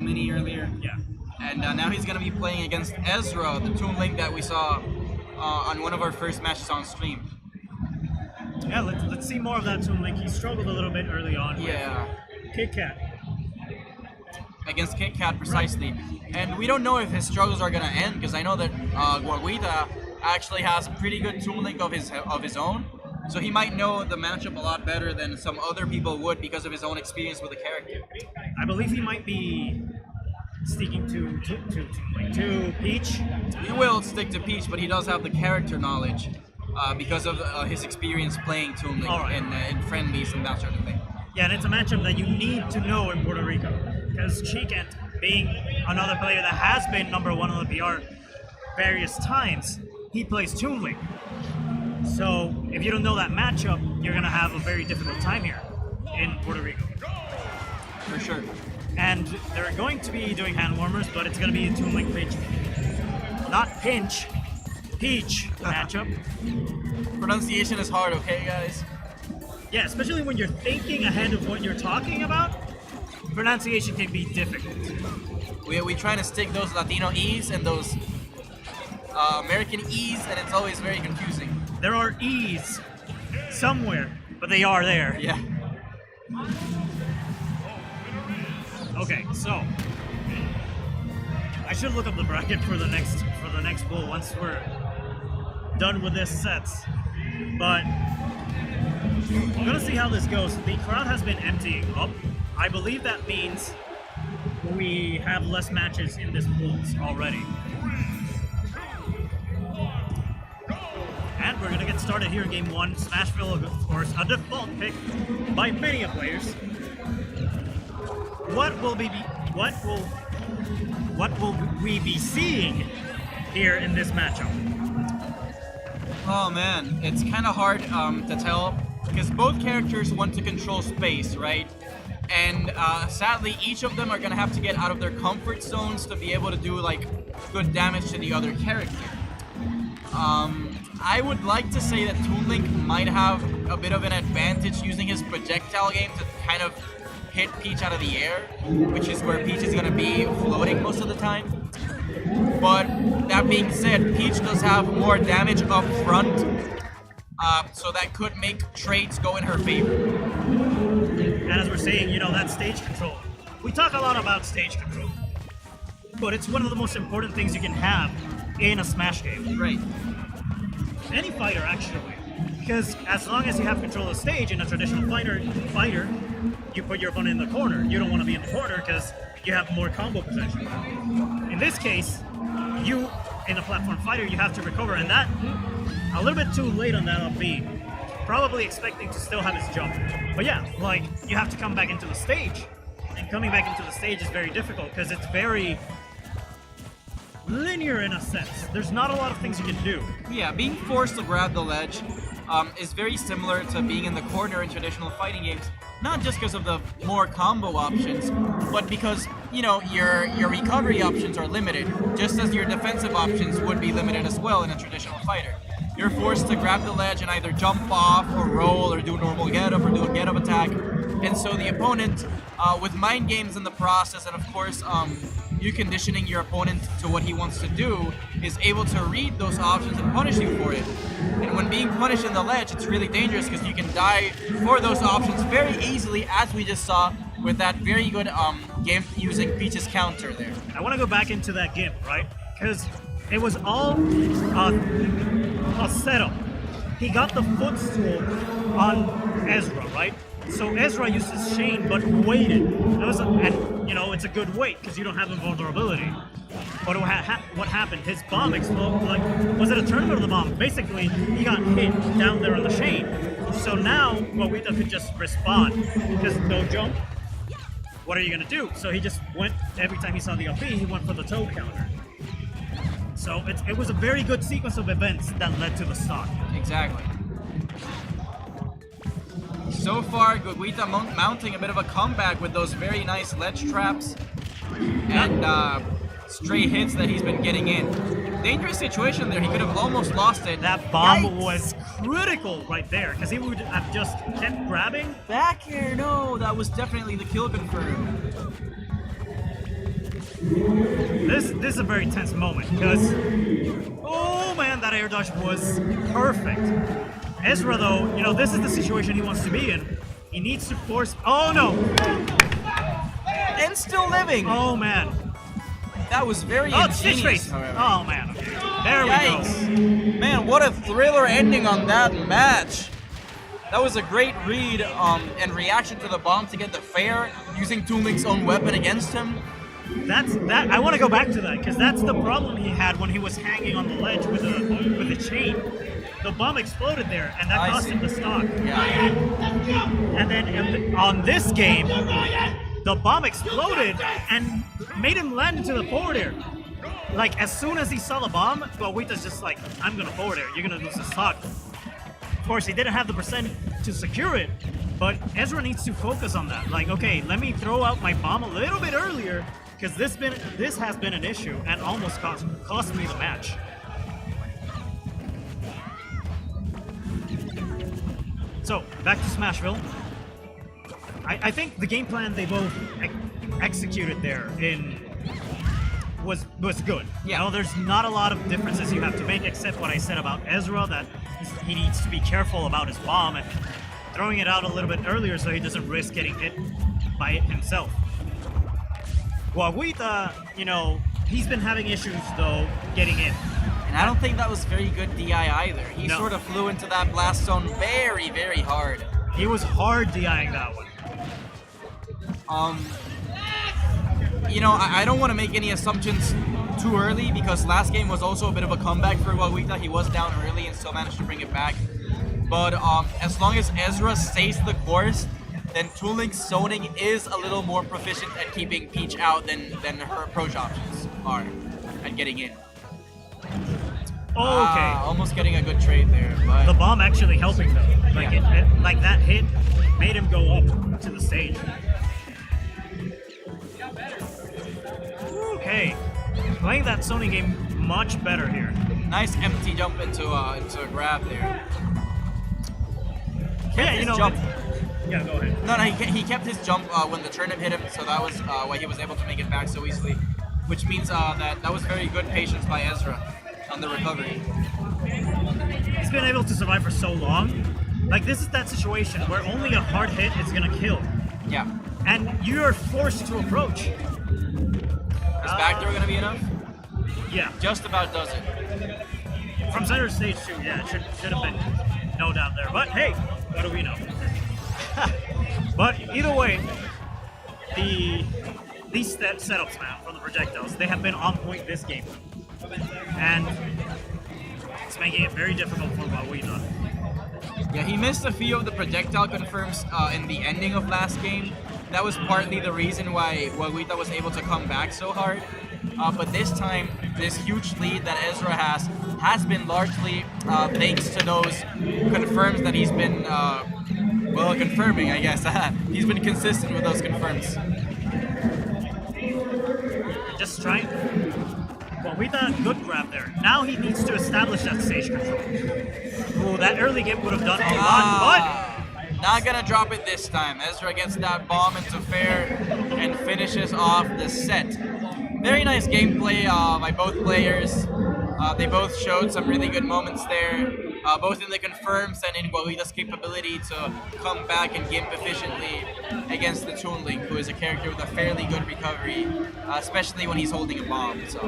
mini earlier. Yeah. And now he's going to be playing against Ezra, the Toon Link that we saw on one of our first matches on stream. Yeah, let's see more of that Toon Link. He struggled a little bit early on. Yeah. With Kit Kat. Against Kit Kat, precisely. And we don't know if his struggles are going to end, because I know that Guaguita actually has a pretty good Toon Link of his own. So he might know the matchup a lot better than some other people would because of his own experience with the character. I believe he might be sticking to Peach. He will stick to Peach, but he does have the character knowledge because of his experience playing Toon Link in friendlies and that sort of thing. Yeah, and it's a matchup that you need to know in Puerto Rico, because Chikent, being another player that has been #1 on the PR various times, he plays Toon Link. So if you don't know that matchup, you're going to have a very difficult time here in Puerto Rico. For sure. And they're going to be doing hand warmers, but it's going to be a Toon Link Peach. Not Pinch, Peach matchup. Pronunciation is hard, okay, guys? Yeah, especially when you're thinking ahead of what you're talking about, pronunciation can be difficult. We trying to stick those Latino E's and those American E's, and it's always very confusing. There are E's somewhere, but they are there. Yeah. Okay, so I should look up the bracket for the next bowl once we're done with this sets. But I'm gonna see how this goes. The crowd has been emptying up. I believe that means we have less matches in this pools already. And we're gonna get started here in game 1. Smashville, of course, a default pick by many players. What will we be seeing here in this matchup? Oh man, it's kind of hard to tell because both characters want to control space, right? And sadly, each of them are gonna have to get out of their comfort zones to be able to do like good damage to the other character. I would like to say that Toon Link might have a bit of an advantage using his projectile game to kind of hit Peach out of the air, which is where Peach is going to be floating most of the time. But that being said, Peach does have more damage up front, so that could make trades go in her favor. And as we're saying, you know, that stage control. We talk a lot about stage control, but it's one of the most important things you can have in a Smash game. Right. Any fighter, actually. Because as long as you have control of the stage in a traditional fighter, you put your opponent in the corner. You don't want to be in the corner because you have more combo potential. In this case, you, in a platform fighter, you have to recover, and that, a little bit too late on that up B. Probably expecting to still have his jump. But yeah, like, you have to come back into the stage. And coming back into the stage is very difficult because it's very linear in a sense. There's not a lot of things you can do. Yeah, being forced to grab the ledge is very similar to being in the corner in traditional fighting games. Not just because of the more combo options, but because, you know, your recovery options are limited, just as your defensive options would be limited as well in a traditional fighter. You're forced to grab the ledge and either jump off or roll or do a normal get up or do a get up attack. And so the opponent, with mind games in the process, and of course, you conditioning your opponent to what he wants to do, is able to read those options and punish you for it. And when being punished in the ledge, it's really dangerous because you can die for those options very easily, as we just saw with that very good GIMP using Peach's counter there. I want to go back into that GIMP, right? Because it was all a setup. He got the footstool on Ezra, right? So Ezra used his chain, but waited. That was, and you know, it's a good wait because you don't have invulnerability. But what happened? His bomb exploded. Like, was it a tournament of the bomb? Basically, he got hit down there on the chain. So now Guaguita could just respond because no jump. What are you gonna do? So he just went every time he saw the up B, he went for the toe counter. So it was a very good sequence of events that led to the stock. Exactly. So far, Guaguita mounting a bit of a comeback with those very nice ledge traps and stray hits that he's been getting in. Dangerous situation there. He could have almost lost it. That bomb was critical right there because he would have just kept grabbing. Back here, no, that was definitely the kill confirmed. This is a very tense moment because, oh man, that air dodge was perfect. Ezra, though, you know, this is the situation he wants to be in. He needs to force. Oh no! And still living. Oh man. That was very Oh, stitch ingenious, face. however. Oh man. Okay. There we Yikes. Man, what a thriller ending on that match. That was a great read and reaction to the bomb to get the fair, using Toon Link's own weapon against him. That. I want to go back to that because that's the problem he had when he was hanging on the ledge with the chain. The bomb exploded there, and that cost him the stock. Yeah. And then on this game, the bomb exploded and made him land into the forward air. Like, as soon as he saw the bomb, Guaguita's just like, I'm gonna forward air, you're gonna lose the stock. Of course, he didn't have the percent to secure it, but Ezra needs to focus on that. Like, okay, let me throw out my bomb a little bit earlier, because this has been an issue and almost cost me the match. So, back to Smashville. I think the game plan they both executed there was good. Yeah. You know, there's not a lot of differences you have to make, except what I said about Ezra, that he needs to be careful about his bomb and throwing it out a little bit earlier so he doesn't risk getting hit by it himself. Guaguita, you know, he's been having issues, though, getting in. And I don't think that was very good DI either. He sort of flew into that blast zone very, very hard. He was hard DIing that one. You know, I don't want to make any assumptions too early because last game was also a bit of a comeback for Guaguita. He was down early and still managed to bring it back. But as long as Ezra stays the course, then Toon Link's zoning is a little more proficient at keeping Peach out than her approach options are at getting in. Oh, okay. Almost getting a good trade there, but The bomb actually helping though. Like like that hit made him go up to the stage. Okay, playing that Sony game much better here. nice empty jump into a grab there. Yeah, you know. Jump. Yeah, go ahead. No, he kept his jump when the turnip hit him, so that was why he was able to make it back so easily. Which means that was very good patience by Ezra on the recovery. He's been able to survive for so long. Like, this is that situation where only a hard hit is gonna kill. Yeah. And you're forced to approach. Is back throw gonna be enough? Yeah. Just about does it. From center stage 2, yeah, it should have been no doubt there. But hey, what do we know? But either way, these setups, man, from the projectiles, they have been on point this game. And it's making it very difficult for Guaguita. Yeah, he missed a few of the projectile confirms in the ending of last game. That was partly the reason why Guaguita was able to come back so hard. But this time, this huge lead that Ezra has been largely thanks to those confirms that he's been, confirming, I guess. He's been consistent with those confirms. Just trying. Guaguita, good grab there. Now he needs to establish that stage control. Ooh, that early game would have done a lot, Not gonna drop it this time. Ezra gets that bomb into fair and finishes off the set. Very nice gameplay by both players. They both showed some really good moments there, both in the confirms and in Guaguita's capability to come back and gimp efficiently against the Toon Link, who is a character with a fairly good recovery, especially when he's holding a bomb. So.